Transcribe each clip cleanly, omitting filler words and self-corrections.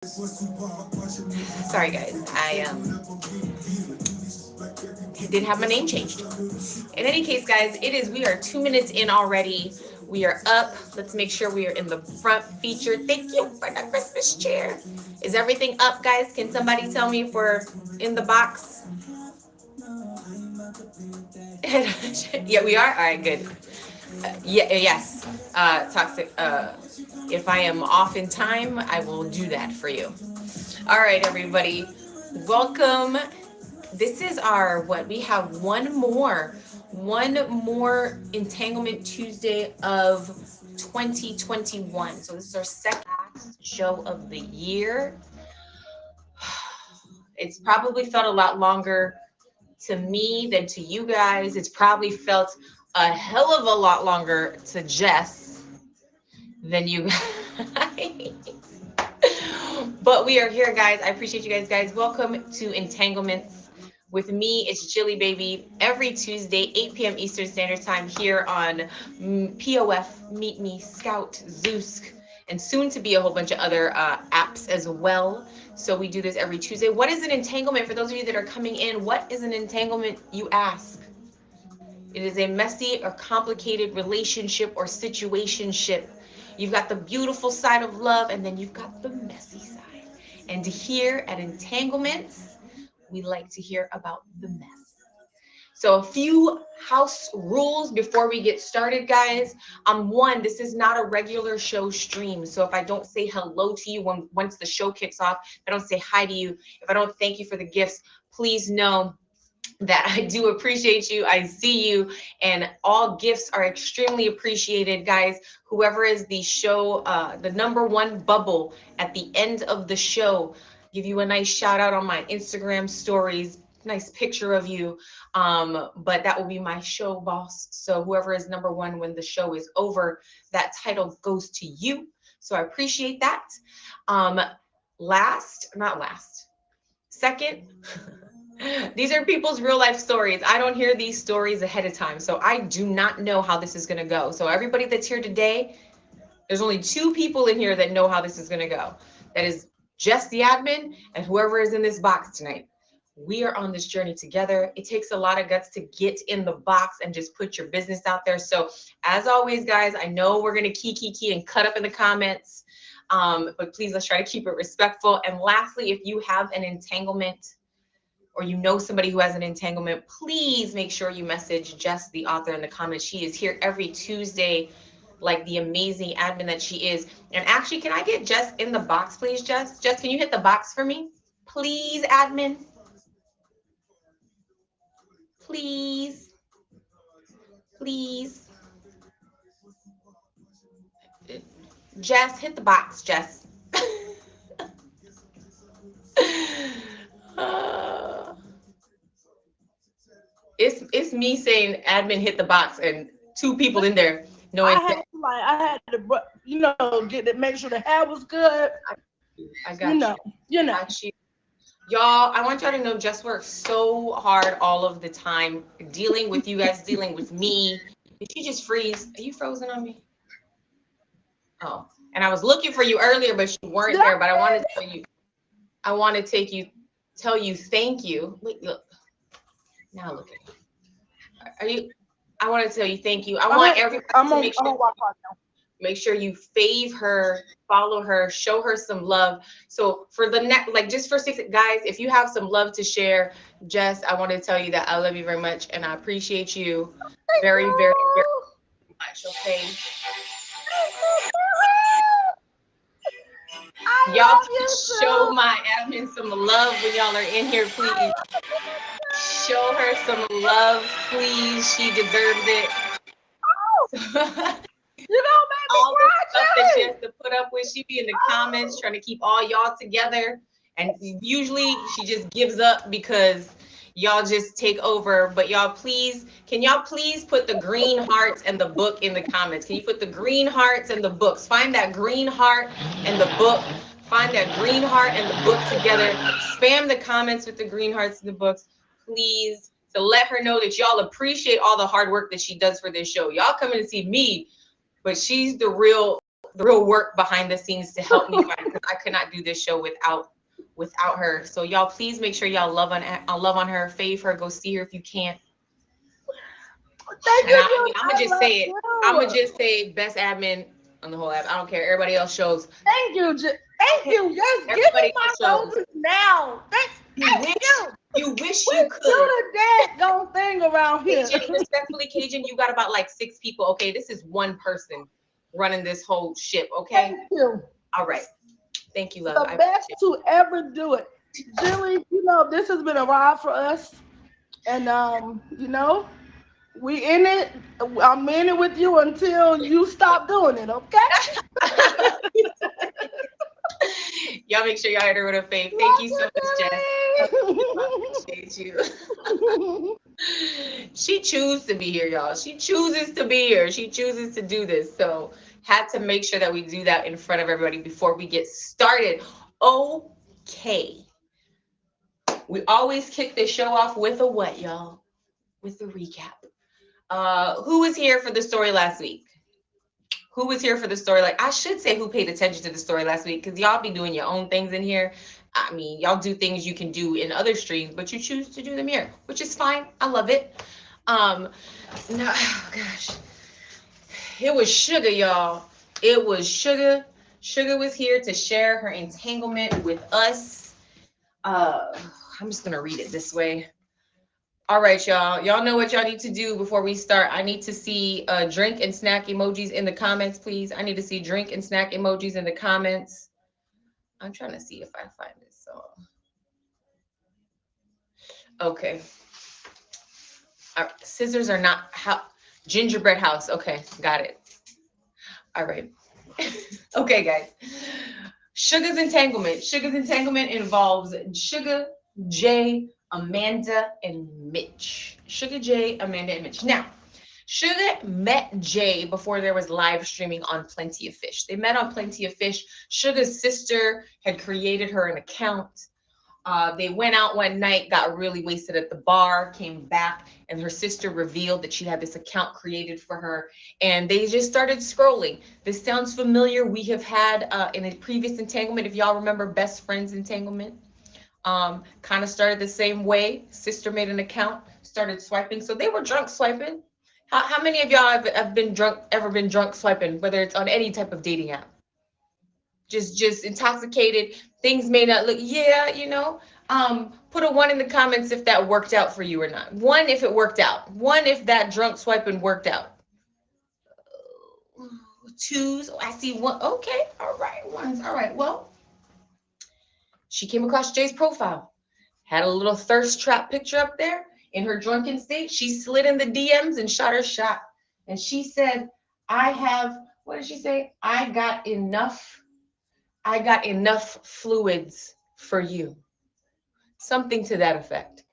Sorry guys, I did have my name changed. In any case, guys, we are 2 minutes in already. We are up. Let's make sure we are in the front feature. Thank you for the Christmas cheer. Is everything up, guys? Can somebody tell me if we're in the box? Yeah, we are. All right, good. Yes. Toxic. If I am off in time, I will do that for you. All right, everybody. Welcome. This is our what? We have one more Entanglement Tuesday of 2021. So this is our second show of the year. It's probably felt a lot longer to me than to you guys. It's probably felt a hell of a lot longer to Jess than you guys. But we are here, guys. I appreciate you guys. Welcome to Entanglements with me. It's Jilly Baby every Tuesday, 8 p.m. Eastern Standard Time here on POF, Meet Me, Scout, Zoosk, and soon to be a whole bunch of other apps as well. So we do this every Tuesday. What is an entanglement? For those of you that are coming in, what is an entanglement, you ask? It is a messy or complicated relationship or situationship. You've got the beautiful side of love, and then you've got the messy side. And here at Entanglements, we like to hear about the mess. So a few house rules before we get started, guys. One, this is not a regular show stream. So if I don't say hello to you once the show kicks off, if I don't say hi to you, if I don't thank you for the gifts, please know that I do appreciate you. I see you, and all gifts are extremely appreciated, guys. Whoever is the show, the number one bubble at the end of the show, give you a nice shout out on my Instagram stories. Nice picture of you. But that will be my show boss. So whoever is number one when the show is over, that title goes to you. So I appreciate that. Second, these are people's real life stories. I don't hear these stories ahead of time, so I do not know how this is going to go. So everybody that's here today, there's only 2 people in here that know how this is going to go. That is just the admin and whoever is in this box tonight. We are on this journey together. It takes a lot of guts to get in the box and just put your business out there. So as always, guys, I know we're going to key and cut up in the comments, but please, let's try to keep it respectful. And lastly, if you have an entanglement or you know somebody who has an entanglement, please make sure you message Jess, the author, in the comments. She is here every Tuesday, like the amazing admin that she is. And actually, can I get Jess in the box, please, Jess? Jess, can you hit the box for me? Please, admin. Please. Please. Jess, hit the box, Jess. It's me saying admin hit the box and 2 people in there knowing. I had to, get it, make sure the hair was good. I got you. Got you. Y'all, I want y'all to know Jess works so hard all of the time, dealing with you guys, dealing with me. Did you just freeze? Are you frozen on me? Oh, and I was looking for you earlier, but you weren't there. But I wanted to tell you thank you. Wait, look. Now look at you. I want to tell you thank you. I want everybody to make sure you fave her, follow her, show her some love. So for the next, just for 6 guys, if you have some love to share, Jess, I want to tell you that I love you very much and I appreciate you very, very, very much. Okay. Y'all show my admin some love when y'all are in here, please. Show her some love, please. She deserves it. All the stuff that she has to put up with, she be in the comments trying to keep all y'all together. And usually she just gives up because y'all just take over. But y'all please, can y'all please put the green hearts and the book in the comments? Can you put the green hearts and the books? Find that green heart and the book. Find that green heart and the book together. Spam the comments with the green hearts and the books, please, to let her know that y'all appreciate all the hard work that she does for this show. Y'all coming to see me, but she's the real real work behind the scenes to help me find, because I could not do this show without her. So y'all, please make sure y'all love on her, fave her, go see her if you can. Thank And you. I mean, I'm gonna just say it. you. I'm gonna just say best admin on the whole app. I don't care. Everybody else shows. Thank you. Thank you. Yes, give Everybody me my else shows. roses now. Thank you. You wish We you do could. the daggone thing around here. Cajun, respectfully, Cajun, you got about like 6 people. Okay, this is one person running this whole ship. Okay. Thank you. All right. Thank you, love. The best to ever do it. Jilly, you know, this has been a ride for us. And, you know, we in it. I'm in it with you until you stop doing it, okay? Y'all make sure y'all hit her with a fave. Thank you so much, Jess. I appreciate you. She chooses to be here, y'all. She chooses to be here. She chooses to do this. So had to make sure that we do that in front of everybody before we get started. Okay. We always kick this show off with a what, y'all? With a recap. Who was here for the story last week? Who was here for the story? Like, I should say who paid attention to the story last week, because y'all be doing your own things in here. I mean, y'all do things you can do in other streams, but you choose to do them here, which is fine. I love it. No, oh gosh. It was Sugar, y'all. It was Sugar. Sugar was here to share her entanglement with us. I'm just going to read it this way. All right, y'all. Y'all know what y'all need to do before we start. I need to see drink and snack emojis in the comments, please. I need to see drink and snack emojis in the comments. I'm trying to see if I find this song. Okay. All right. Scissors are not gingerbread house. Okay, got it. All right. Okay, guys. Sugar's entanglement. Sugar's entanglement involves Sugar, Jay, Amanda, and Mitch. Sugar, Jay, Amanda, and Mitch. Now, Sugar met Jay before there was live streaming on Plenty of Fish. They met on Plenty of Fish. Sugar's sister had created her an account. They went out one night, got really wasted at the bar, came back, and her sister revealed that she had this account created for her, and they just started scrolling. This sounds familiar. We have had in a previous entanglement, if y'all remember Best Friends entanglement, kind of started the same way. Sister made an account, started swiping. So they were drunk swiping. How many of y'all have ever been drunk swiping, whether it's on any type of dating app? Just intoxicated. Things may not look, you know. Put a 1 in the comments if that worked out for you or not. 1 if it worked out. 1 if that drunk swiping worked out. 2s. Oh, I see 1. Okay, all right. 1s. All right. Well, she came across Jay's profile. Had a little thirst trap picture up there in her drunken state. She slid in the DMs and shot her shot. And she said, what did she say? I got enough fluids for you. Something to that effect.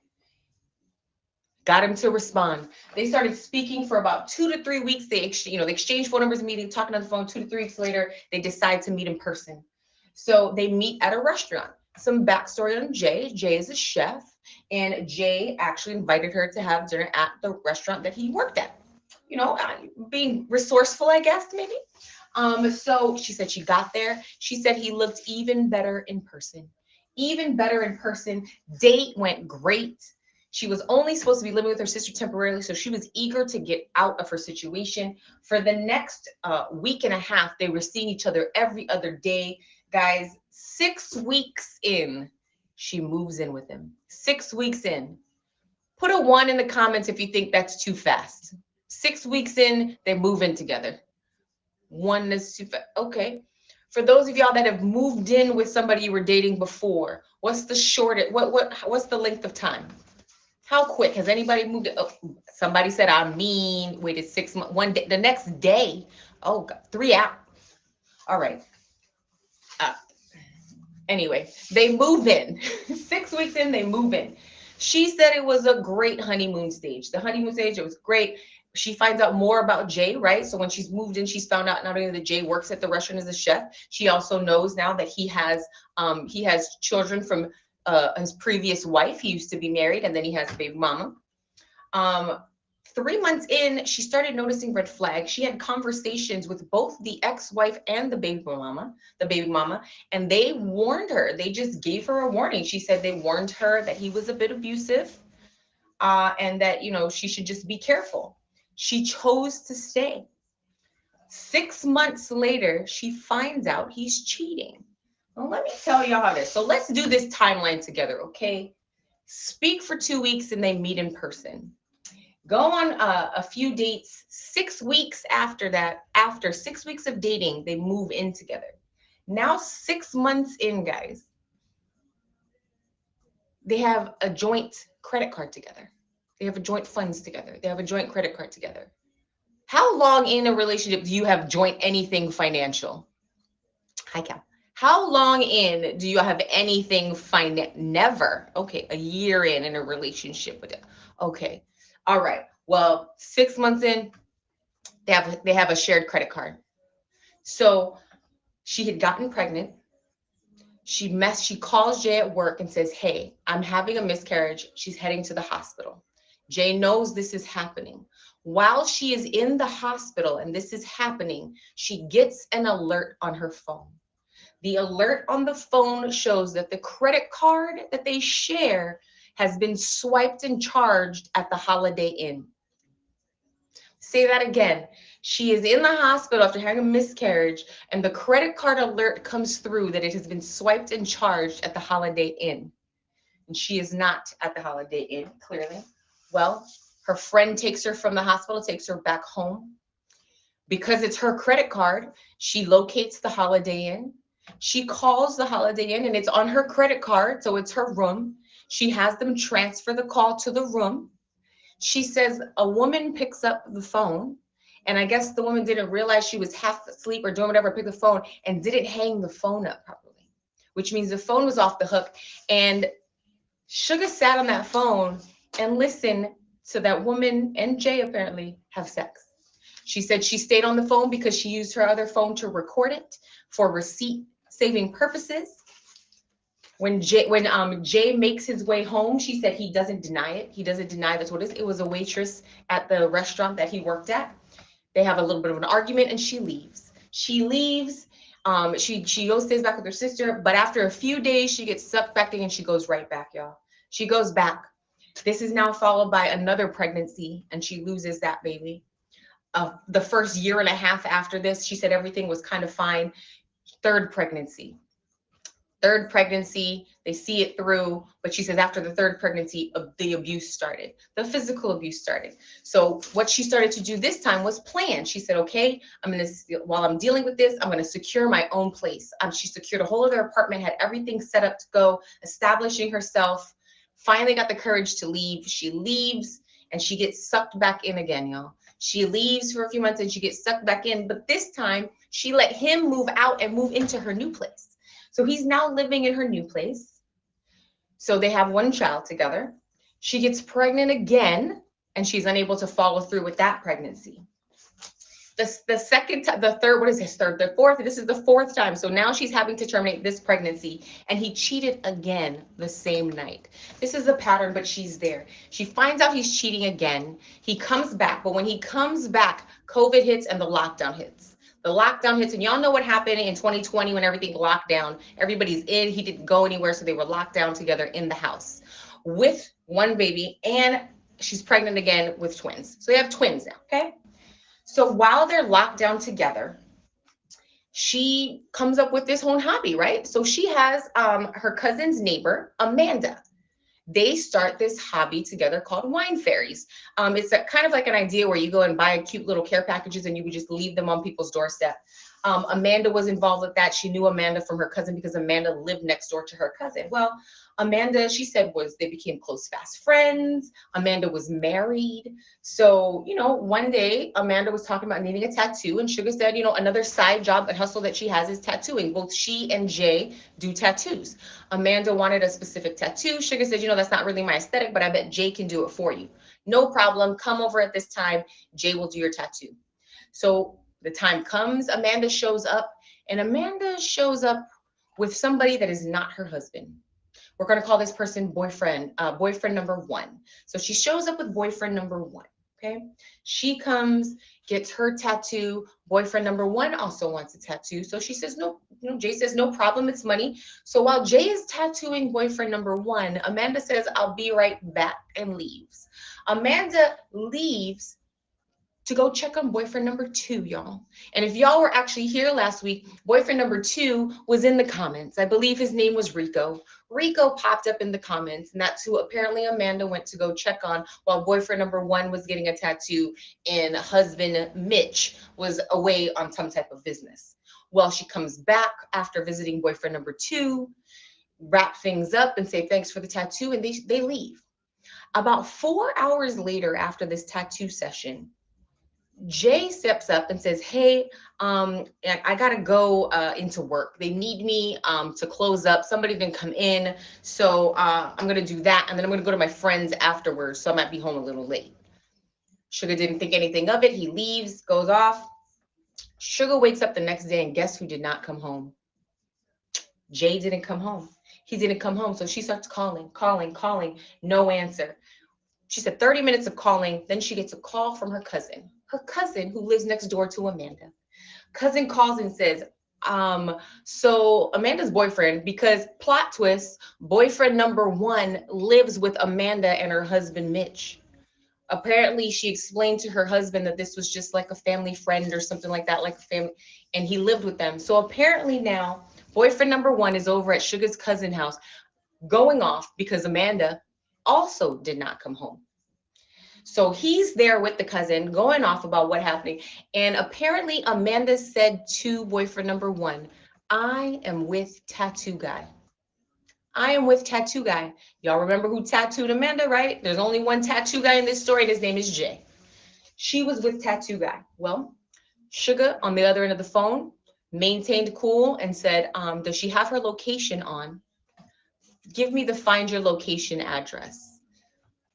Got him to respond. They started speaking for about 2 to 3 weeks. They exchanged phone numbers, meeting, talking on the phone. 2 to 3 weeks later, they decide to meet in person. So they meet at a restaurant. Some backstory on Jay. Jay is a chef, and Jay actually invited her to have dinner at the restaurant that he worked at. You know, being resourceful, I guess, maybe. So she said she got there. She said he looked even better in person. Even better in person. Date went great. She was only supposed to be living with her sister temporarily, so she was eager to get out of her situation. For the next week and a half, they were seeing each other every other day. Guys, 6 weeks in, she moves in with him. 6 weeks in. Put a 1 in the comments if you think that's too fast. 6 weeks in, they move in together. 1 is too fast. Okay. For those of y'all that have moved in with somebody you were dating before, what's the shortest? What's the length of time? How quick has anybody moved in? Oh, somebody said waited 6 months. 1 day. The next day. Oh God, 3 hours. All right. Anyway, they move in. 6 weeks in, they move in. She said it was a great honeymoon stage. The honeymoon stage, it was great. She finds out more about Jay, right? So when she's moved in, she's found out not only that Jay works at the restaurant as a chef, she also knows now that he has children from his previous wife. He used to be married, and then he has a baby mama. 3 months in, she started noticing red flags. She had conversations with both the ex-wife and the baby mama, and they warned her. They just gave her a warning. She said they warned her that he was a bit abusive, and that, she should just be careful. She chose to stay. 6 months later, she finds out he's cheating. Well, let me tell y'all how this. So let's do this timeline together, okay? Speak for 2 weeks and they meet in person. Go on a few dates. 6 weeks after that, after 6 weeks of dating, they move in together. Now 6 months in, guys, they have a joint credit card together. They have a joint funds together. They have a joint credit card together. How long in a relationship do you have joint anything financial? Hi, Cal. How long in do you have anything Never. Okay, a year in a relationship with it. Okay. All right. Well, 6 months in, they have a shared credit card. So she had gotten pregnant. She calls Jay at work and says, "Hey, I'm having a miscarriage." She's heading to the hospital. Jay knows this is happening. While she is in the hospital and this is happening, she gets an alert on her phone. The alert on the phone shows that the credit card that they share has been swiped and charged at the Holiday Inn. Say that again. She is in the hospital after having a miscarriage, and the credit card alert comes through that it has been swiped and charged at the Holiday Inn. And she is not at the Holiday Inn, clearly. Well, her friend takes her from the hospital, takes her back home. Because it's her credit card, she locates the Holiday Inn. She calls the Holiday Inn, and it's on her credit card, so it's her room. She has them transfer the call to the room. She says a woman picks up the phone, and I guess the woman didn't realize she was half asleep or doing whatever, picked the phone and didn't hang the phone up properly, which means the phone was off the hook. And Sugar sat on that phone and listened to that woman and Jay apparently have sex. She said she stayed on the phone because she used her other phone to record it for receipt saving purposes. When Jay makes his way home, she said he doesn't deny it. He doesn't deny that's what it is. It was a waitress at the restaurant that he worked at. They have a little bit of an argument and she leaves. She leaves. She goes, stays back with her sister, but after a few days, she gets sucked back in and she goes right back, y'all. She goes back. This is now followed by another pregnancy, and she loses that baby. The first year and a half after this, she said everything was kind of fine. Third pregnancy, they see it through, but she says after the third pregnancy, the abuse started. The physical abuse started. So what she started to do this time was plan. She said, okay, while I'm dealing with this, I'm going to secure my own place. She secured a whole other apartment, had everything set up to go, establishing herself, finally got the courage to leave. She leaves and she gets sucked back in again, y'all. She leaves for a few months and she gets sucked back in, but this time she let him move out and move into her new place. So he's now living in her new place. So they have one child together. She gets pregnant again, and she's unable to follow through with that pregnancy. The fourth, this is the fourth time. So now she's having to terminate this pregnancy, and he cheated again the same night. This is a pattern, but she's there. She finds out he's cheating again. He comes back, but when he comes back, COVID hits and the lockdown hits. The lockdown hits, and y'all know what happened in 2020 when everything locked down. Everybody's in. He didn't go anywhere, so they were locked down together in the house with one baby, and she's pregnant again with twins. So they have twins now, okay? So while they're locked down together, she comes up with this whole hobby, right? So she has her cousin's neighbor, Amanda. They start this hobby together called Wine Fairies. It's kind of like an idea where you go and buy cute little care packages and you would just leave them on people's doorstep. Amanda was involved with that. She knew Amanda from her cousin because Amanda lived next door to her cousin. Well, Amanda, she said, they became close, fast friends. Amanda was married. So, one day Amanda was talking about needing a tattoo, and Sugar said, another side job and hustle that she has is tattooing. Both she and Jay do tattoos. Amanda wanted a specific tattoo. Sugar said, that's not really my aesthetic, but I bet Jay can do it for you. No problem. Come over at this time. Jay will do your tattoo. So the time comes, Amanda shows up, and Amanda shows up with somebody that is not her husband. We're going to call this person boyfriend number one. So she shows up with boyfriend number one. Okay. She comes, gets her tattoo. Boyfriend number one also wants a tattoo. So she says, no, Jay says, no problem. It's money. So while Jay is tattooing boyfriend number one, Amanda says, I'll be right back, and leaves. Amanda leaves to go check on boyfriend number two, y'all. And if y'all were actually here last week, boyfriend number two was in the comments. I believe his name was Rico. Rico popped up in the comments, and that's who apparently Amanda went to go check on while boyfriend number one was getting a tattoo and husband Mitch was away on some type of business. Well, she comes back after visiting boyfriend number two, wrap things up and say thanks for the tattoo, and they leave. About 4 hours later, after this tattoo session, Jay steps up and says, hey, I gotta go into work. They need me to close up. Somebody didn't come in. So I'm gonna do that. And then I'm gonna go to my friends afterwards. So I might be home a little late. Sugar didn't think anything of it. He leaves, goes off. Sugar wakes up the next day, and guess who did not come home? Jay didn't come home. He didn't come home. So she starts calling, no answer. She said 30 minutes of calling. Then she gets a call from her cousin who lives next door to Amanda. Cousin calls and says, so Amanda's boyfriend, because plot twist, boyfriend number one lives with Amanda and her husband, Mitch. Apparently she explained to her husband that this was just like a family friend or something like that, like a family, and he lived with them. So apparently now boyfriend number one is over at Sugar's cousin house going off because Amanda also did not come home. So he's there with the cousin going off about what happened. And apparently Amanda said to boyfriend number one, I am with tattoo guy. I am with tattoo guy. Y'all remember who tattooed Amanda, right? There's only one tattoo guy in this story, and his name is Jay. She was with tattoo guy. Well, Sugar on the other end of the phone maintained cool and said, does she have her location on? Give me the find your location address.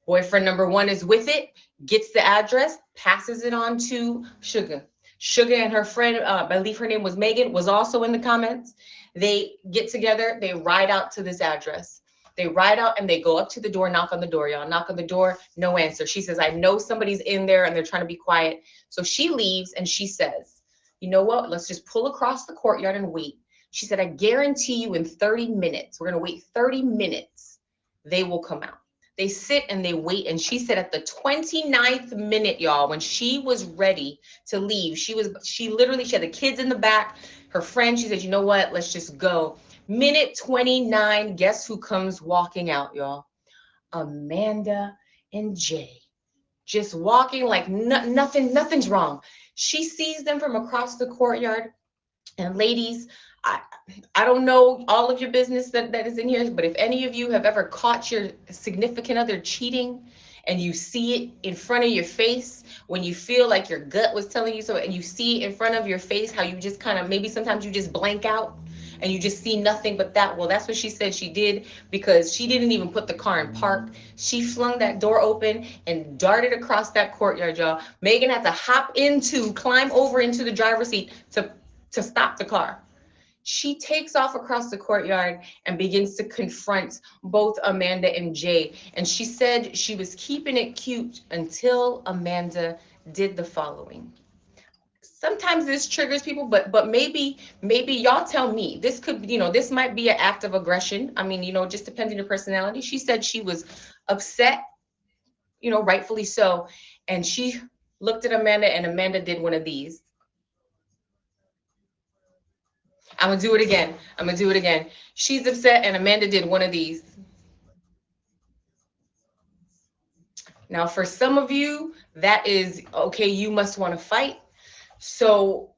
Boyfriend number one is with it, gets the address, passes it on to Sugar. Sugar and her friend, I believe her name was Megan, was also in the comments. They get together, they ride out to this address. They ride out and they go up to the door, knock on the door, y'all. Knock on the door, no answer. She says, I know somebody's in there and they're trying to be quiet. So she leaves and she says, you know what? Let's just pull across the courtyard and wait. She said, I guarantee you in 30 minutes, we're going to wait 30 minutes, they will come out. They sit and they wait. And she said at the 29th minute, y'all, when she was ready to leave, she had the kids in the back, her friend, she said, you know what? Let's just go. Minute 29, guess who comes walking out, y'all? Amanda and Jay. Just walking like nothing's wrong. She sees them from across the courtyard. And ladies, I don't know all of your business that is in here, but if any of you have ever caught your significant other cheating and you see it in front of your face, when you feel like your gut was telling you so, and you see it in front of your face, how you just kind of, maybe sometimes you just blank out and you just see nothing but that. Well, that's what she said she did, because she didn't even put the car in park. She flung that door open and darted across that courtyard, y'all. Megan had to climb over into the driver's seat to stop the car. She takes off across the courtyard and begins to confront both Amanda and Jay. And she said she was keeping it cute until Amanda did the following. Sometimes this triggers people, but maybe y'all tell me. This could, this might be an act of aggression. I mean, just depends on your personality. She said she was upset, rightfully so. And she looked at Amanda, and Amanda did one of these. I'm going to do it again. She's upset, and Amanda did one of these. Now, for some of you, that is, okay, you must want to fight. So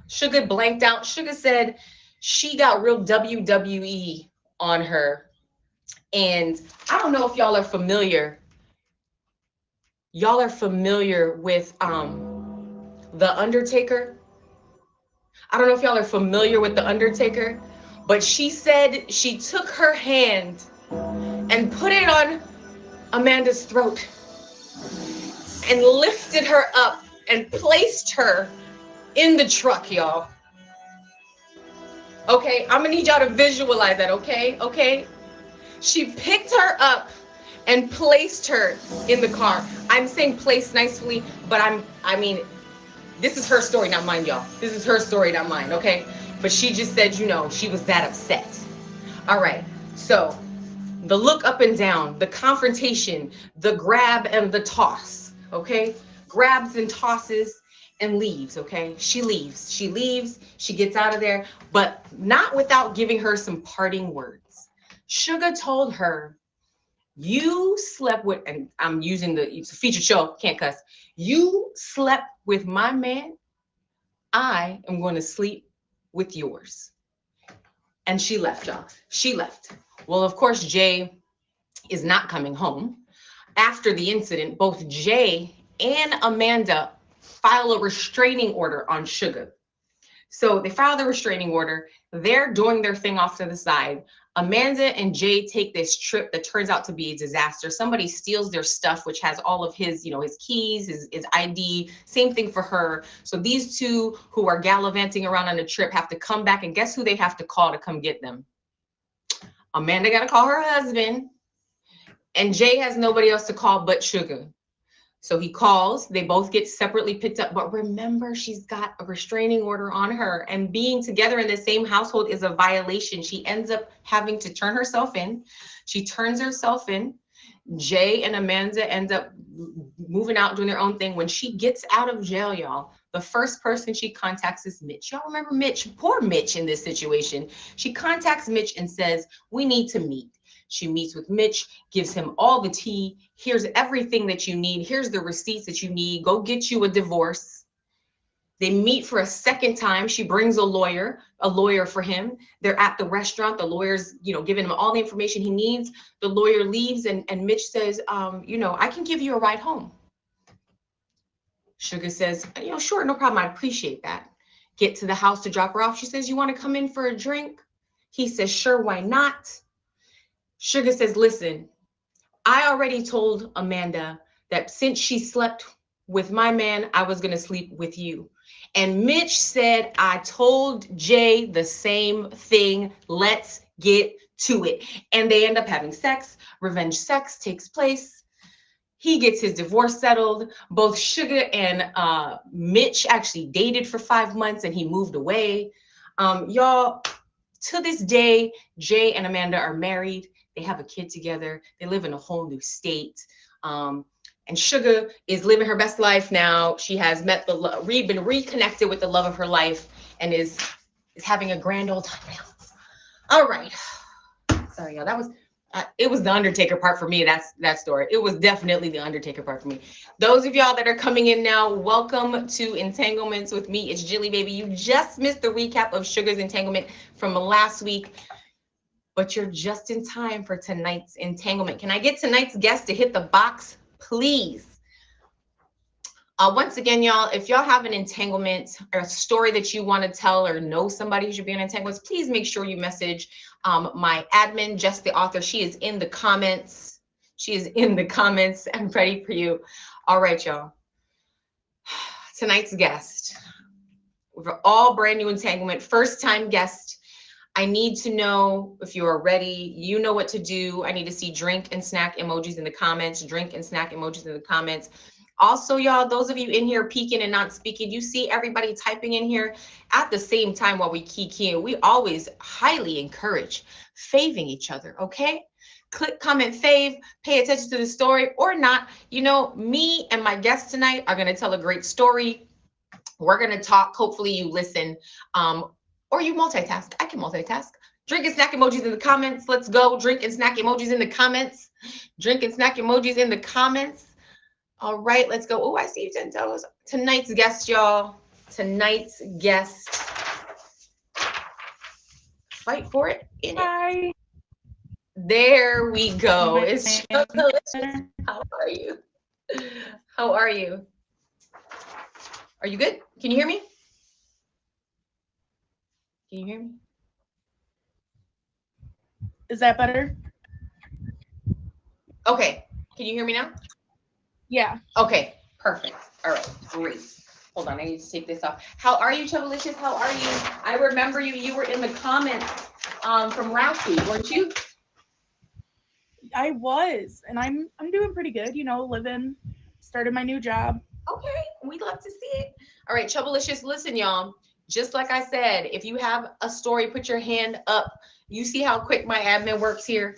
Sugar blanked out. Sugar said she got real WWE on her. And I don't know if y'all are familiar. Y'all are familiar with The Undertaker. I don't know if y'all are familiar with The Undertaker, but she said she took her hand and put it on Amanda's throat and lifted her up and placed her in the truck, y'all. Okay, I'm gonna need y'all to visualize that, okay? She picked her up and placed her in the car. I'm saying placed nicely, but I mean, this is her story, not mine, y'all. This is her story, not mine, okay? But she just said, you know, she was that upset. All right, so the look up and down, the confrontation, the grab and the toss, okay? Grabs and tosses and leaves, okay? She leaves, she gets out of there, but not without giving her some parting words. Sugar told her, you slept with, and I'm using it's a featured show, can't cuss. You slept with my man, I am going to sleep with yours. And she left, y'all. She left. Well, of course, Jay is not coming home. After the incident, both Jay and Amanda file a restraining order on Sugar. So they file the restraining order. They're doing their thing off to the side. Amanda and Jay take this trip that turns out to be a disaster. Somebody steals their stuff, which has all of his, you know, his keys, his ID. Same thing for her. So these two who are gallivanting around on a trip have to come back, and guess who they have to call to come get them? Amanda got to call her husband, and Jay has nobody else to call but Sugar. So he calls, they both get separately picked up, but remember, she's got a restraining order on her, and being together in the same household is a violation. She ends up having to turn herself in. She turns herself in. Jay and Amanda end up moving out, doing their own thing. When she gets out of jail, y'all, the first person she contacts is Mitch. Y'all remember Mitch? Poor Mitch in this situation. She contacts Mitch and says, we need to meet. She meets with Mitch, gives him all the tea. Here's everything that you need. Here's the receipts that you need. Go get you a divorce. They meet for a second time. She brings a lawyer for him. They're at the restaurant. The lawyer's, you know, giving him all the information he needs. The lawyer leaves, and Mitch says, you know, I can give you a ride home. Sugar says, you know, sure, no problem. I appreciate that. Get to the house to drop her off. She says, you want to come in for a drink? He says, sure, why not? Sugar says, listen, I already told Amanda that since she slept with my man, I was going to sleep with you. And Mitch said, I told Jay the same thing. Let's get to it. And they end up having sex. Revenge sex takes place. He gets his divorce settled. Both Sugar and Mitch actually dated for 5 months, and he moved away. Y'all, to this day, Jay and Amanda are married. They have a kid together. They live in a whole new state. And Sugar is living her best life now. She has met been reconnected with the love of her life, and is having a grand old time now. All right. Sorry, y'all. That was it was the Undertaker part for me. That story. It was definitely the Undertaker part for me. Those of y'all that are coming in now, welcome to Entanglements with me. It's Jilly Baby. You just missed the recap of Sugar's entanglement from last week, but you're just in time for tonight's entanglement. Can I get tonight's guest to hit the box, please? Once again, y'all, if y'all have an entanglement or a story that you want to tell, or know somebody who should be in entanglements, please make sure you message my admin, Jess the author. She is in the comments. She is in the comments. I'm ready for you. All right, y'all. Tonight's guest, we're all brand new entanglement, first time guest. I need to know if you are ready. You know what to do. I need to see drink and snack emojis in the comments. Drink and snack emojis in the comments. Also, y'all, those of you in here peeking and not speaking, you see everybody typing in here at the same time while we key in. We always highly encourage faving each other, okay? Click, comment, fave, pay attention to the story or not. You know, me and my guest tonight are going to tell a great story. We're going to talk. Hopefully you listen, or you multitask. I can multitask. Drink and snack emojis in the comments. Let's go. Drink and snack emojis in the comments. Drink and snack emojis in the comments. All right, let's go. Oh, I see you, 10 toes. Tonight's guest, y'all. Tonight's guest. Fight for it. Hi. There we go. It's so delicious. How are you? How are you? Are you good? Can you hear me? Can you hear me? Is that better? Okay. Can you hear me now? Yeah. Okay. Perfect. All right. Great. Hold on. I need to take this off. How are you, Chubalicious? How are you? I remember you. You were in the comments from Ralphie, weren't you? I was, and I'm doing pretty good, started my new job. Okay, we'd love to see it. All right, Troublelicious, listen, y'all. Just like I said, if you have a story, put your hand up. You see how quick my admin works here?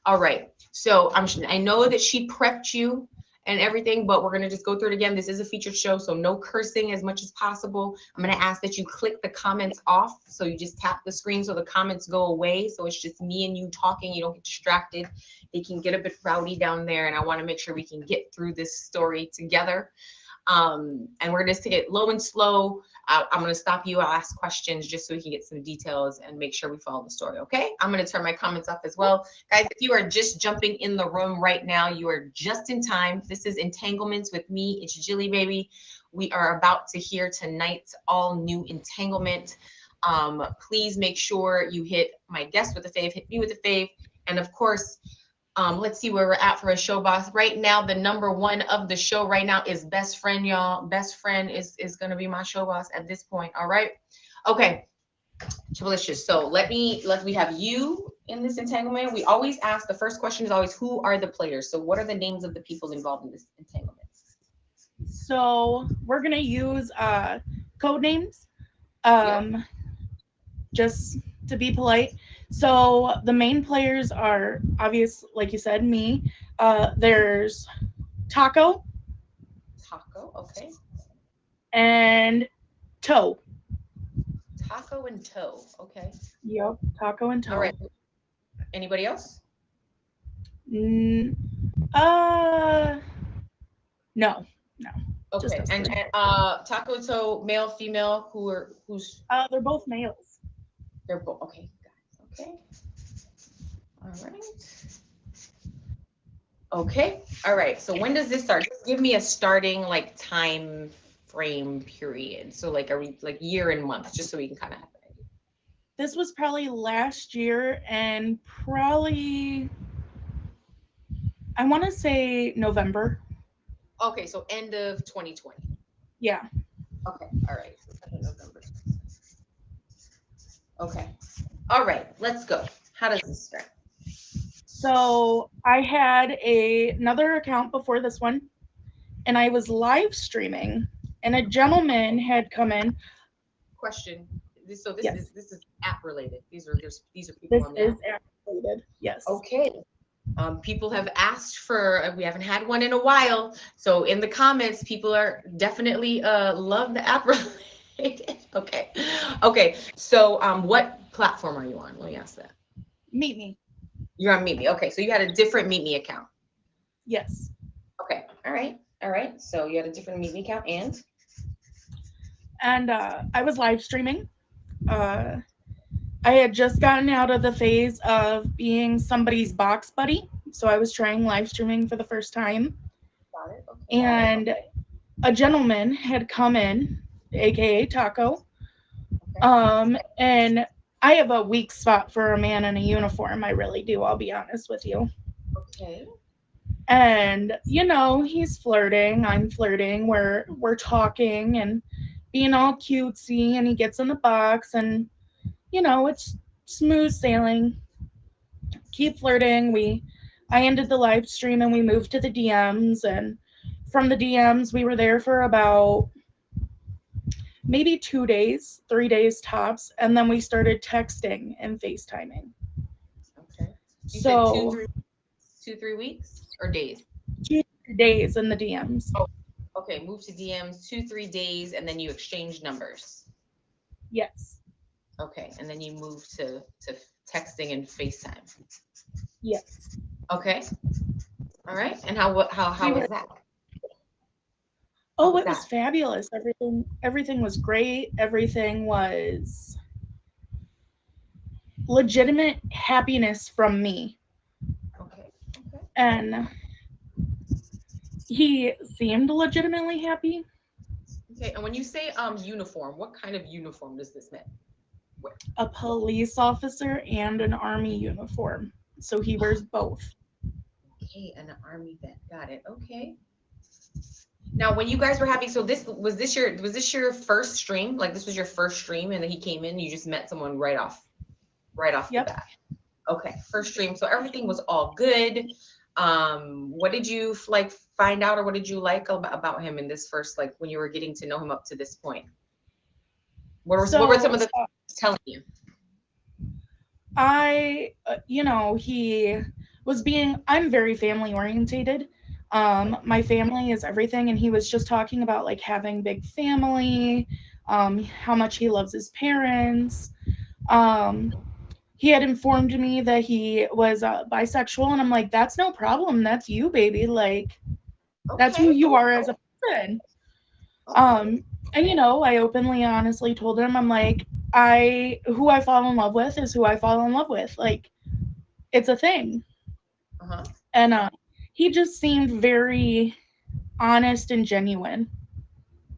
All right. So I know that she prepped you and everything, but we're gonna just go through it again. This is a featured show, so no cursing as much as possible. I'm gonna ask that you click the comments off. So you just tap the screen so the comments go away. So it's just me and you talking. You don't get distracted. It can get a bit rowdy down there, and I want to make sure we can get through this story together. And we're just to get low and slow. I'm going to stop you. I'll ask questions just so we can get some details and make sure we follow the story. Okay. I'm going to turn my comments off as well. Guys, if you are just jumping in the room right now, you are just in time. This is Entanglements with me. It's Jilly Baby. We are about to hear tonight's all new entanglement. Please make sure you hit my guest with a fave, hit me with a fave. And of course, let's see where we're at for a show boss. Right now, the number one of the show right now is Best Friend, y'all. Best Friend is going to be my show boss at this point. All right. Okay. Delicious. So we have you in this entanglement. We always ask, the first question is always, who are the players? So what are the names of the people involved in this entanglement? So we're going to use code names, just to be polite. So the main players are obvious, like you said, me. There's Taco. Taco, okay. And Toe. Taco and Toe, okay. Yep, Taco and Toe. All right. Anybody else? No. Okay. And Taco, Toe, male, female, who's? They're both males. They're both okay. Okay. All right. Okay. All right. So when does this start? Just give me a starting time frame period. So are we year and month, just so we can kind of have an idea. This was probably last year, and probably I want to say November. Okay, so end of 2020. Yeah. Okay. All right. So end of November. Okay. All right, let's go. How does this start? So I had another account before this one, and I was live streaming, and a gentleman had come in. Question. This is app related. These are people this on the is app. app related. Yes. Okay. People have asked for. We haven't had one in a while, so in the comments, people are definitely love the app related. Okay. Okay. So what platform are you on? Let me ask that. Meet Me. You're on Meet Me. Okay. So you had a different Meet Me account. Yes. Okay. All right. All right. So you had a different Meet Me account and I was live streaming. I had just gotten out of the phase of being somebody's box buddy. So I was trying live streaming for the first time. Got it. Okay. And a gentleman had come in, aka Taco. Okay. And I have a weak spot for a man in a uniform. I really do. I'll be honest with you. Okay. And he's flirting. I'm flirting. We're talking and being all cutesy. And he gets in the box, and it's smooth sailing. Keep flirting. I ended the live stream and we moved to the DMs. And from the DMs, we were there for about maybe 2 days, 3 days tops, and then we started texting and FaceTiming. Okay. You said 2-3 weeks or days? 2 days in the DMs. Oh, okay. Move to DMs, 2-3 days, and then you exchange numbers. Yes. Okay, and then you move to texting and FaceTime. Yes. Okay. All right. And how was that? Oh, it was fabulous. Everything was great. Everything was legitimate happiness from me. Okay. And he seemed legitimately happy. Okay. And when you say uniform, what kind of uniform does this mean? A police officer and an army uniform. So he wears both. Okay, and an army vet. Got it. Okay. Now, when you guys were having, so was this your first stream? Like this was your first stream, and then he came in, and you just met someone right off the bat. Okay, first stream. So everything was all good. What did you like find out, or what did you like about him in this first, like when you were getting to know him up to this point? What were some of the things he was telling you? He was I'm very family orientated. My family is everything, and he was just talking about like having big family, how much he loves his parents. He had informed me that he was bisexual, and I'm like, that's no problem. That's you, baby. Like, that's who you are as a person. And I openly, honestly told him, I'm like, who I fall in love with is who I fall in love with. Like, it's a thing. And he just seemed very honest and genuine.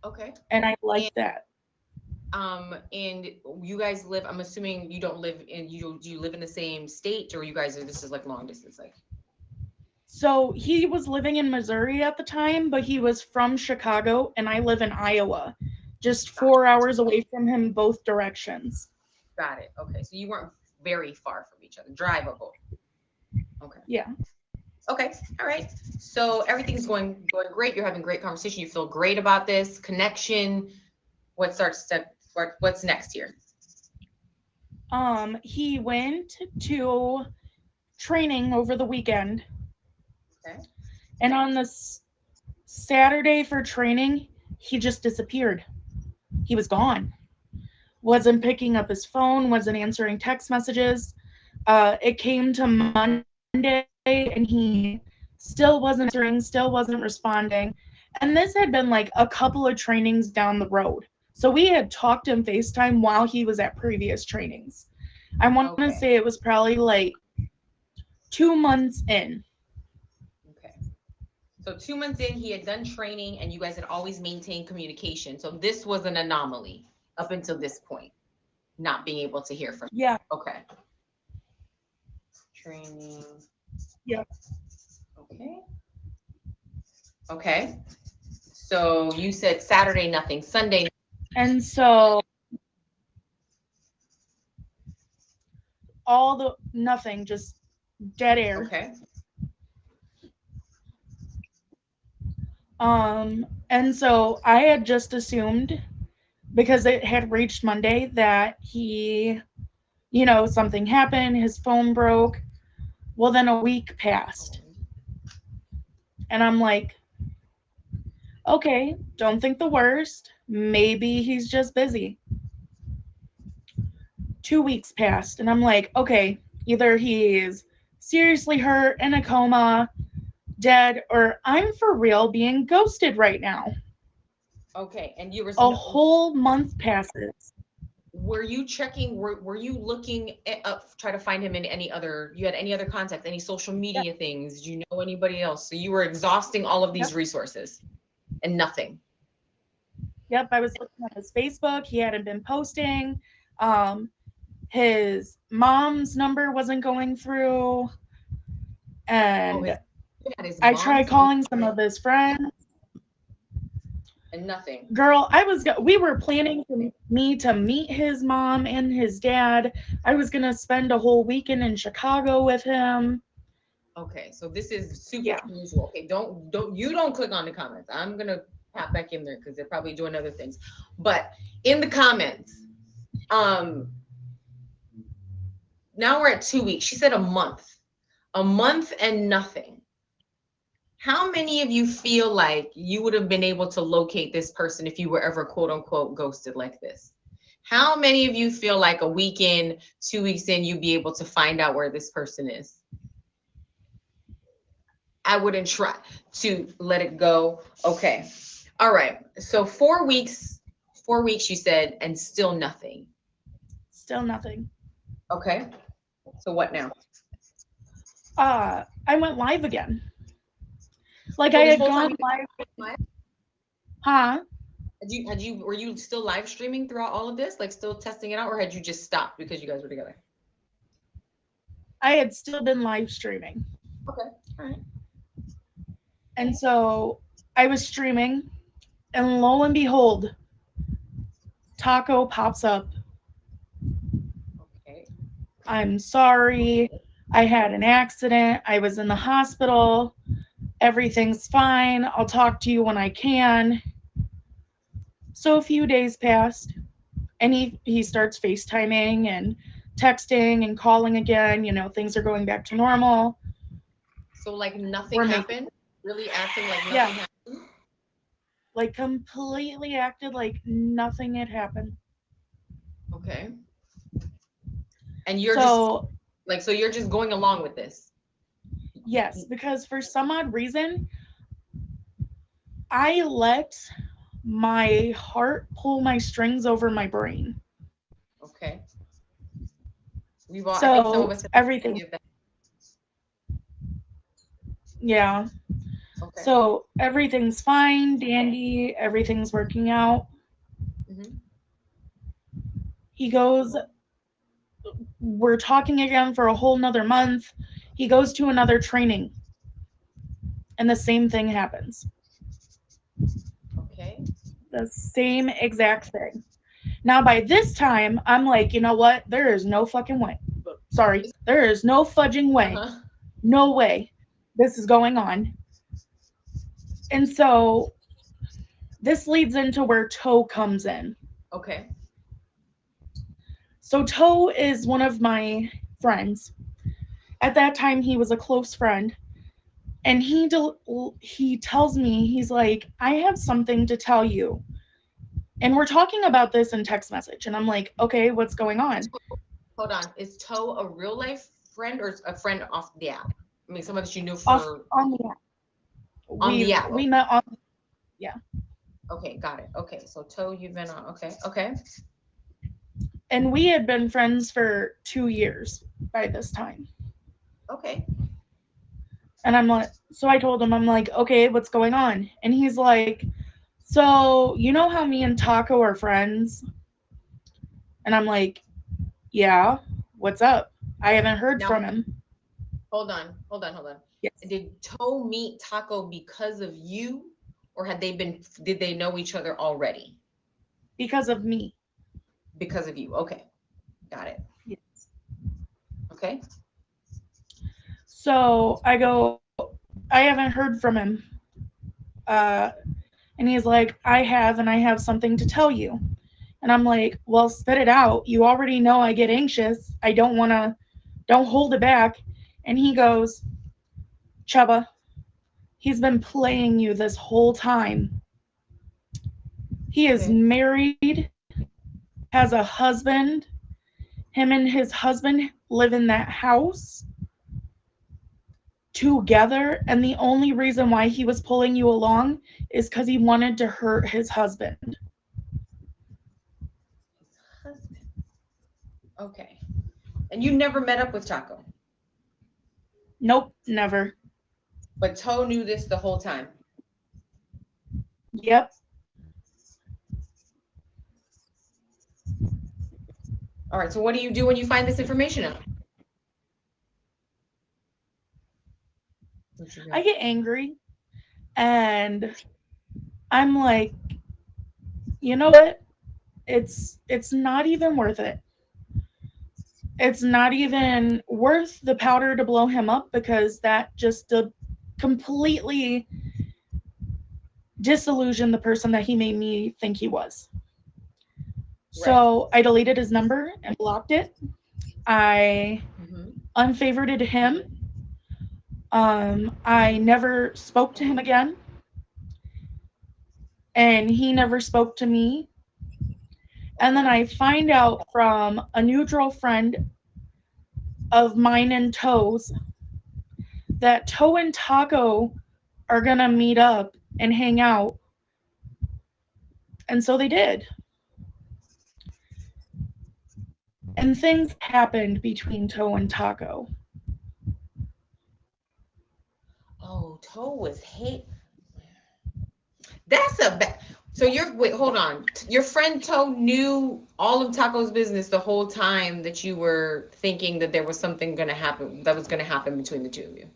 Okay. And I like that. And you guys live, I'm assuming you don't live in, do you live in the same state, or you guys this is like long distance, like? So he was living in Missouri at the time, but he was from Chicago, and I live in Iowa, just 4 hours away from him both directions. Got it. Okay, so you weren't very far from each other, drivable. Okay. Yeah. Okay. All right. So everything's going great. You're having great conversation. You feel great about this connection. What's next here? He went to training over the weekend. Okay. And on this Saturday for training, he just disappeared. He was gone. Wasn't picking up his phone, wasn't answering text messages. It came to Monday, and he still wasn't answering, still wasn't responding. And this had been like a couple of trainings down the road. So we had talked in FaceTime while he was at previous trainings. I want to say it was probably like 2 months in. Okay. So 2 months in, he had done training, and you guys had always maintained communication. So this was an anomaly up until this point, not being able to hear from him. Yeah. Okay. Training. Yeah. Okay. Okay. So you said Saturday, nothing. Sunday. And so nothing, just dead air. Okay. And so I had just assumed, because it had reached Monday, that he, something happened, his phone broke. Well, then a week passed. And I'm like, okay, don't think the worst. Maybe he's just busy. 2 weeks passed, and I'm like, okay, either he's seriously hurt, in a coma, dead, or I'm for real being ghosted right now. Okay, and you were a whole month passes. Were you checking? Were you looking up, try to find him in any other? You had any other contacts, any social media things? Did you know anybody else? So you were exhausting all of these resources, and nothing. Yep, I was looking at his Facebook. He hadn't been posting. His mom's number wasn't going through, and I tried calling some of his friends. And nothing. Girl, we were planning for me to meet his mom and his dad. I was gonna spend a whole weekend in Chicago with him. Okay, so this is super unusual. Okay, don't click on the comments. I'm gonna pop back in there because they're probably doing other things. But in the comments, now we're at 2 weeks. She said a month and nothing. How many of you feel like you would have been able to locate this person if you were ever quote unquote ghosted like this? How many of you feel like a week in, 2 weeks in, you'd be able to find out where this person is? I wouldn't try to let it go. Okay. All right. So 4 weeks you said, and still nothing. Still nothing. Okay. So what now? I went live again. Like I had gone live. Huh? Were you still live streaming throughout all of this? Like still testing it out, or had you just stopped because you guys were together? I had still been live streaming. Okay. All right. And so I was streaming, and lo and behold, Taco pops up. Okay. I'm sorry. I had an accident. I was in the hospital. Everything's fine. I'll talk to you when I can. So a few days passed, and he starts FaceTiming and texting and calling again. You know, things are going back to normal. So like nothing We're happened? Really acting like nothing Yeah. happened? Like completely acted like nothing had happened. Okay. And you're So so you're just going along with this. yes, because for some odd reason, I let my heart pull my strings over my brain. Okay. I think some of So us have everything, give that. yeah. Okay. So everything's fine, dandy, everything's working out. Mm-hmm. He goes, we're talking again for a whole nother month. He goes to another training, and the same thing happens. Okay. The same exact thing. Now, by this time, I'm like, you know what? There is no fucking way. Sorry. There is no fudging way. Uh-huh. No way this is going on. And so this leads into where Toe comes in. Okay. So Toe is one of my friends. At that time, he was a close friend. And he tells me, he's like, I have something to tell you. And we're talking about this in text message. And I'm like, okay, what's going on? Hold on. Is Toe a real life friend or a friend off the app? I mean, somebody that you knew Off for on the app. on the app. We met on. Okay, got it. Okay, so Toe, you've been on. Okay. And we had been friends for 2 years by this time. Okay. And I'm like, so I told him, I'm like, okay, what's going on? And he's like, so you know how me and Taco are friends? And I'm like, yeah, what's up? I haven't heard Now, from him. hold on. Yes. Did Toe meet Taco because of you, or did they know each other already? Because of me. Because of you. Okay. Got it. Yes. Okay. So I go, I haven't heard from him. And he's like, I have, and I have something to tell you. And I'm like, well, spit it out. You already know I get anxious. I don't hold it back. And he goes, Chubba, he's been playing you this whole time. He is Okay. married, has a husband. Him and his husband live in that house together. And the only reason why he was pulling you along is because he wanted to hurt his husband. Husband. Okay. And you never met up with Taco, Nope, never. but Toe knew this the whole time. Yep. All right. So what do you do when you find this information out? What you do? I get angry and I'm like, you know what? It's not even worth it. It's not even worth the powder to blow him up because that just completely disillusioned the person that he made me think he was. So I deleted his number and blocked it. I unfavorited him. I never spoke to him again. And he never spoke to me. And then I find out from a neutral friend of mine and Toe's that Toe and Taco are going to meet up and hang out. And so they did. And things happened between Toe and Taco. Oh, Toe was hate. That's a bad. So wait, hold on. Your friend Toe knew all of Taco's business the whole time that you were thinking that there was something going to happen, that was going to happen between the two of you.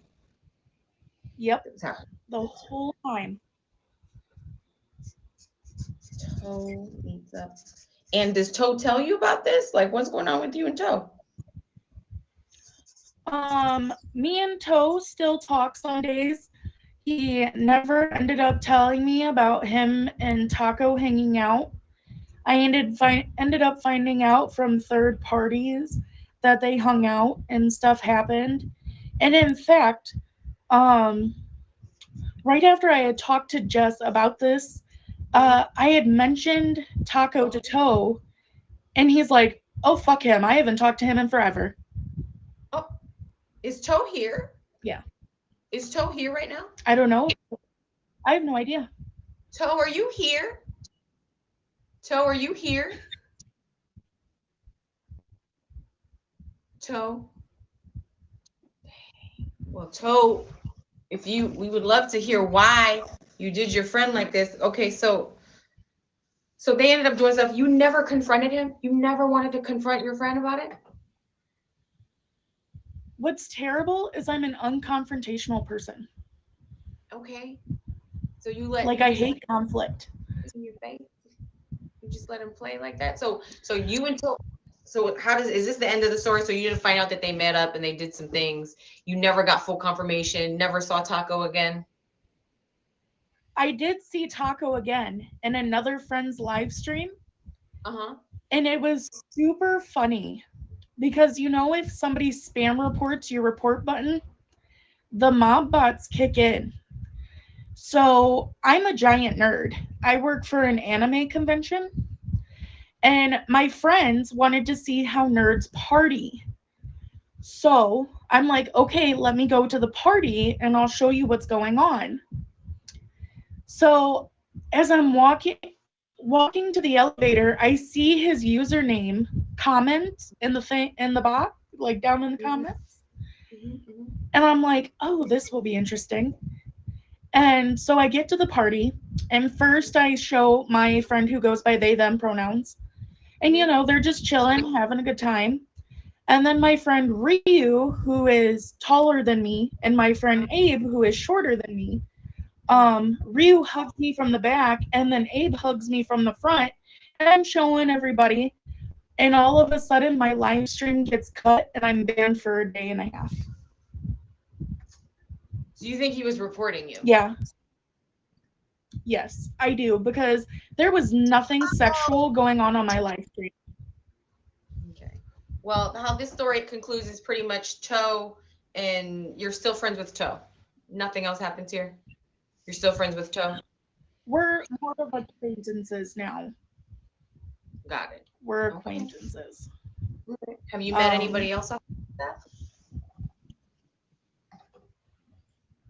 Yep. The whole time. Toe meets up. And does Toe tell you about this? Like, what's going on with you and Toe? Me and Toe still talk some days. He never ended up telling me about him and Taco hanging out. I ended up finding out from third parties that they hung out and stuff happened. And in fact, um, right after I had talked to Jess about this, I had mentioned Taco to Toe, and he's like, "Oh fuck him! I haven't talked to him in forever." Oh, is Toe here? Yeah. Is Toe here right now? I don't know. I have no idea. Toe, are you here? Toe, are you here? Toe. Well, Toe, we would love to hear why you did your friend like this. Okay, so they ended up doing stuff. You never confronted him? You never wanted to confront your friend about it? What's terrible is I'm an unconfrontational person. Okay. So you let Like, I hate conflict. in your face. You just let him play like that. So you and Toe. So is this the end of the story? So you didn't find out that they met up and they did some things. You never got full confirmation. Never saw Taco again. I did see Taco again in another friend's live stream. And it was super funny because, you know, if somebody spam reports your report button, the mob bots kick in. So I'm a giant nerd. I work for an anime convention, and my friends wanted to see how nerds party. So I'm like, okay, let me go to the party and I'll show you what's going on. So as I'm walking to the elevator, I see his username comment in the box, like down in the comments. And I'm like, oh, this will be interesting. And so I get to the party, and first I show my friend who goes by they, them pronouns. And, you know, they're just chilling, having a good time. And then my friend Ryu, who is taller than me, and my friend Abe, who is shorter than me, Ryu hugs me from the back, and then Abe hugs me from the front, and I'm showing everybody. And all of a sudden, my live stream gets cut, and I'm banned for a day and a half. Do you think he was reporting you? Yeah. Yes, I do, because there was nothing sexual going on my live stream. Okay. Well, how this story concludes is pretty much Toe, and you're still friends with Toe. Nothing else happens here? You're still friends with Toe? We're more of acquaintances now. Got it. We're acquaintances. Okay. Have you met anybody else after that?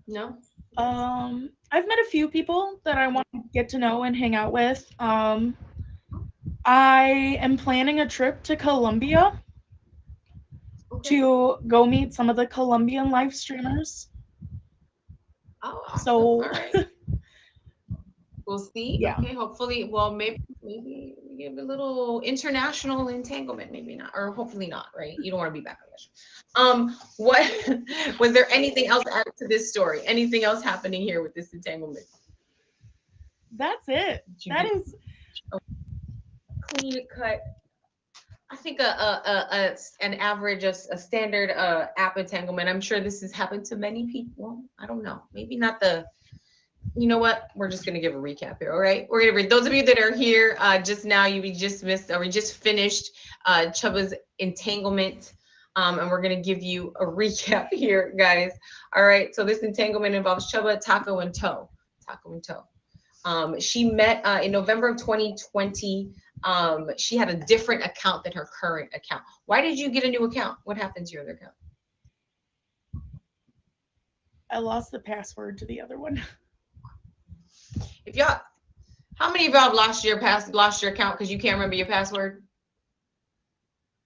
No? I've met a few people that I want to get to know and hang out with. I am planning a trip to Colombia to go meet some of the Colombian live streamers. Oh, awesome. So all right. We'll see. Yeah. Okay, hopefully, well, maybe we give a little international entanglement, maybe not, or hopefully not, right? You don't want to be Bangladesh. What was there anything else added to this story? Anything else happening here with this entanglement? That's it. That is clean cut. I think an average, a standard app entanglement. I'm sure this has happened to many people. I don't know. Maybe not the. You know what? We're just gonna give a recap here. All right. We're gonna read those of you that are here just now. We just missed or we just finished Chubba's entanglement. And we're gonna give you a recap here, guys. All right. So this entanglement involves Chubba, Taco, and Toe. Taco and Toe. She met in November of 2020. She had a different account than her current account. Why did you get a new account? What happened to your other account? I lost the password to the other one. If y'all, how many of y'all have lost your account because you can't remember your password?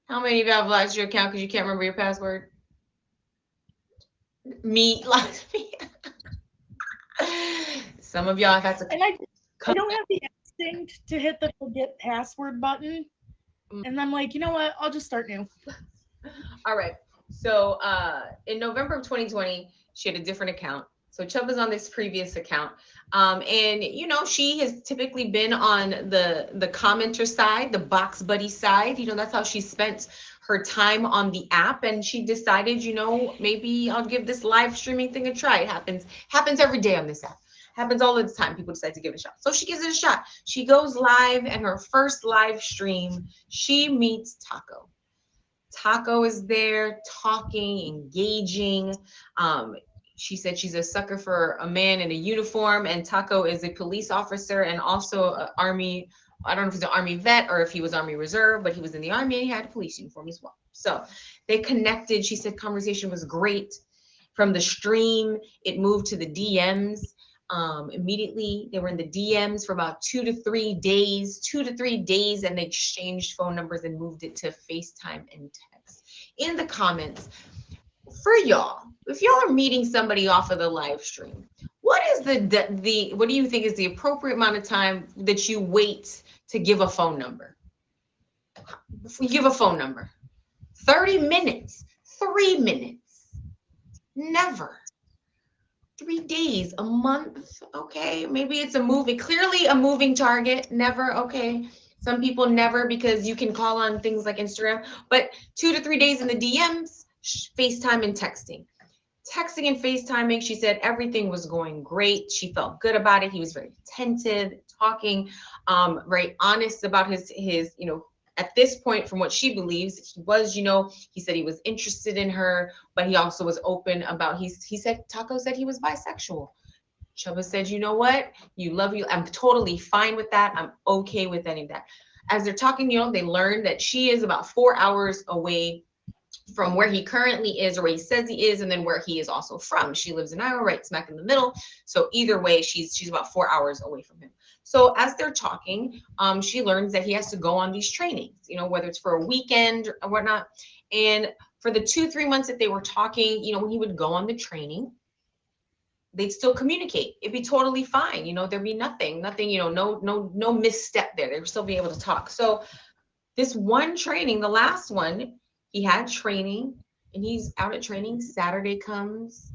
How many of y'all have lost your account because you can't remember your password? Me, lost me. Some of y'all have had to. And I don't have the instinct to hit the forget password button. And I'm like, you know what? I'll just start new. All right. So in November of 2020, she had a different account. So Chubba's on this previous account. And you know, she has typically been on the commenter side, the box buddy side. You know, that's how she spent her time on the app. And she decided, you know, maybe I'll give this live streaming thing a try. It happens every day on this app. Happens all the time. People decide to give it a shot. So she gives it a shot. She goes live, and her first live stream, she meets Taco. Taco is there talking, engaging. She said she's a sucker for a man in a uniform, and Taco is a police officer and also an Army. I don't know if he's an Army vet or if he was Army Reserve, but he was in the Army and he had a police uniform as well. So they connected. She said conversation was great. From the stream, it moved to the DMs. Immediately they were in the DMs for about 2 to 3 days, and they exchanged phone numbers and moved it to FaceTime and text. In the comments, for y'all, if y'all are meeting somebody off of the live stream, what is what do you think is the appropriate amount of time that you wait to give a phone number? You give a phone number. 30 minutes, 3 minutes, never. 3 days, a month, okay. Maybe it's clearly a moving target, never, okay. Some people never, because you can call on things like Instagram, but 2 to 3 days in the DMs, FaceTime and texting. Texting and FaceTiming, she said everything was going great. She felt good about it. He was very attentive, talking, very honest about his, you know, at this point, from what she believes, he was, you know, he said he was interested in her, but he also was open about, he said, Taco said he was bisexual. Chubba said, you know what? I'm totally fine with that. I'm okay with any of that. As they're talking, you know, they learned that she is about 4 hours away from where he currently is, or where he says he is, and then where he is also from. She lives in Iowa, right smack in the middle. So either way, she's about 4 hours away from him. So as they're talking, she learns that he has to go on these trainings, you know, whether it's for a weekend or whatnot. And for the 2-3 months that they were talking, you know, when he would go on the training, they'd still communicate. It'd be totally fine. You know, there'd be nothing, you know, no misstep there. They'd still be able to talk. So this one training, the last one, he had training and he's out at training. Saturday comes,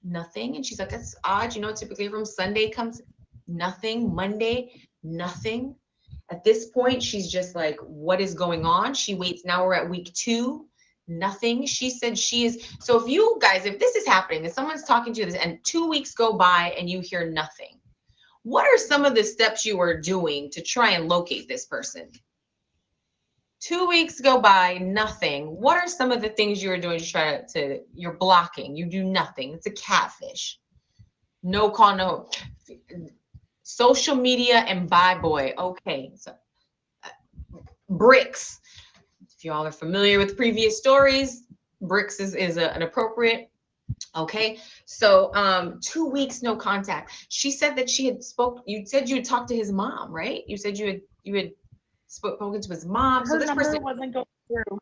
nothing. And she's like, that's odd. You know, typically from Sunday comes nothing. Monday, nothing. At this point, she's just like, what is going on? She waits. Now we're at week 2, nothing. She said she is. So if this is happening and someone's talking to you and 2 weeks go by and you hear nothing, what are some of the steps you are doing to try and locate this person? 2 weeks go by, nothing. What are some of the things you are doing to you're blocking? You do nothing. It's a catfish. No call, no. Social media and bye boy. Okay. So bricks. If y'all are familiar with previous stories, bricks is an appropriate. Okay. So 2 weeks, no contact. She said that you said you had talked to his mom, right? You said you had spoken to his mom. Her number wasn't going through.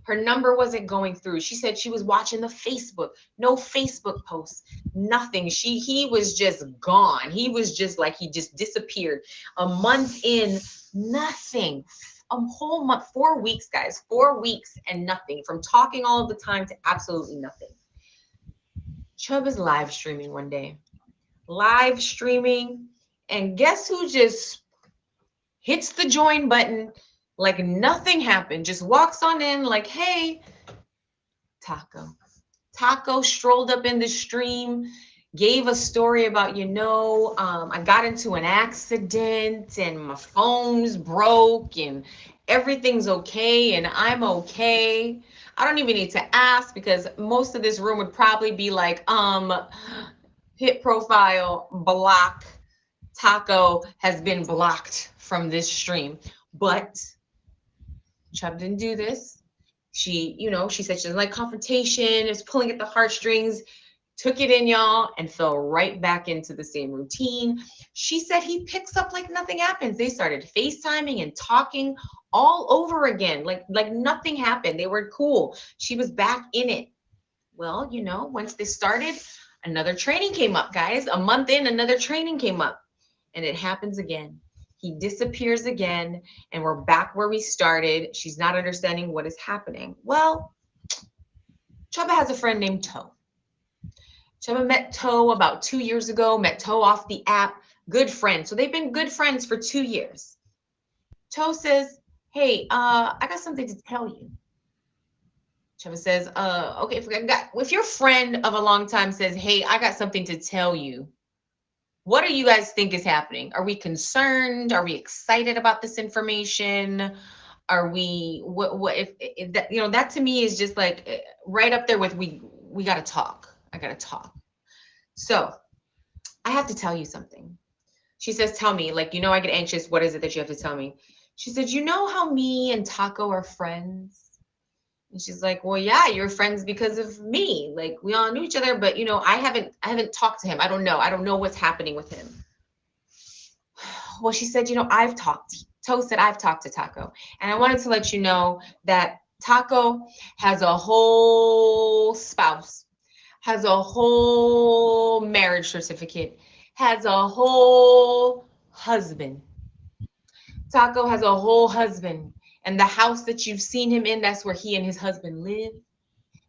Her number wasn't going through. She said she was watching the Facebook, no Facebook posts, nothing. He was just gone. He was just like, he just disappeared. A month in, nothing. A whole month, 4 weeks, guys, 4 weeks and nothing. From talking all of the time to absolutely nothing. Chubb is live streaming one day. Live streaming. And guess who just hits the join button like nothing happened, just walks on in like, hey, Taco. Taco strolled up in the stream, gave a story about, I got into an accident and my phone's broke and everything's okay and I'm okay. I don't even need to ask because most of this room would probably be like, hit profile, block, Taco has been blocked from this stream. But Chubb didn't do this. She said she doesn't like confrontation, is pulling at the heartstrings, took it in, y'all, and fell right back into the same routine. She said he picks up like nothing happens. They started FaceTiming and talking all over again, like nothing happened. They were cool. She was back in it. Well, once this started, another training came up, guys. A month in, another training came up, and it happens again. He disappears again, and we're back where we started. She's not understanding what is happening. Well, Chubba has a friend named Toe. Chuba met Toe about 2 years ago, met Toe off the app, good friends. So they've been good friends for 2 years. Toe says, hey, I got something to tell you. Chuba says, okay, if your friend of a long time says, hey, I got something to tell you, what do you guys think is happening? Are we concerned? Are we excited about this information? Are we, what if that, that to me is just like right up there with we got to talk. I got to talk. So I have to tell you something. She says, tell me, like, I get anxious. What is it that you have to tell me? She said, you know how me and Taco are friends? And she's like, well, yeah, you're friends because of me. Like, we all knew each other, but I haven't talked to him. I don't know what's happening with him. Well, she said, I've talked. Toe said, I've talked to Taco. And I wanted to let you know that Taco has a whole spouse, has a whole marriage certificate, has a whole husband. Taco has a whole husband. And the house that you've seen him in, that's where he and his husband live.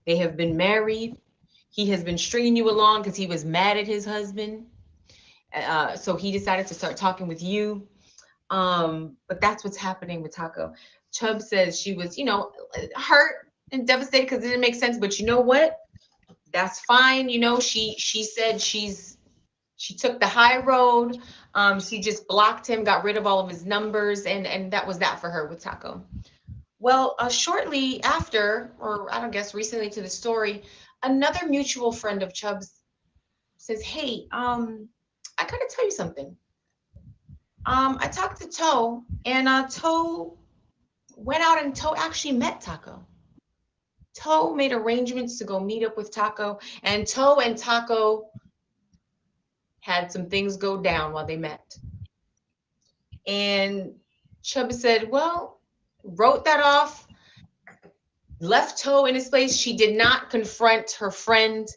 They have been married. He has been stringing you along because he was mad at his husband. So he decided to start talking with you. But that's what's happening with Taco. Chubb says she was, hurt and devastated because it didn't make sense. But you know what? That's fine. She said she took the high road. She just blocked him, got rid of all of his numbers, and that was that for her with Taco. Well, shortly after, or I don't guess recently to the story, another mutual friend of Chubb's says, hey, I gotta tell you something. I talked to Toe, and Toe went out and Toe actually met Taco. Toe made arrangements to go meet up with Taco, and Toe and Taco had some things go down while they met. And Chubb said, well, wrote that off, left Toe in his place. She did not confront her friend.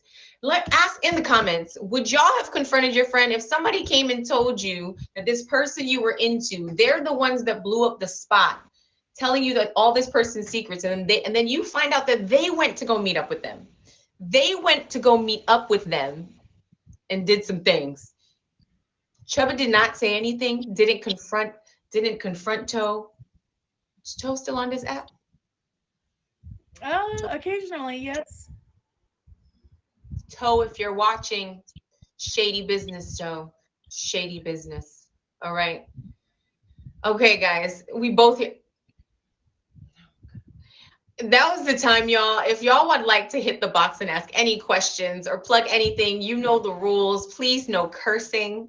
Ask in the comments, would y'all have confronted your friend if somebody came and told you that this person you were into, they're the ones that blew up the spot, telling you that all this person's secrets, and then you find out that they went to go meet up with them. They went to go meet up with them and did some things. Chuba did not say anything, didn't confront Toe. Is Toe still on this app? Occasionally, yes. Toe, if you're watching, shady business, Toe. Shady business. All right. Okay, guys, we both. That was the time, y'all. If y'all would like to hit the box and ask any questions or plug anything, you know the rules. Please, no cursing.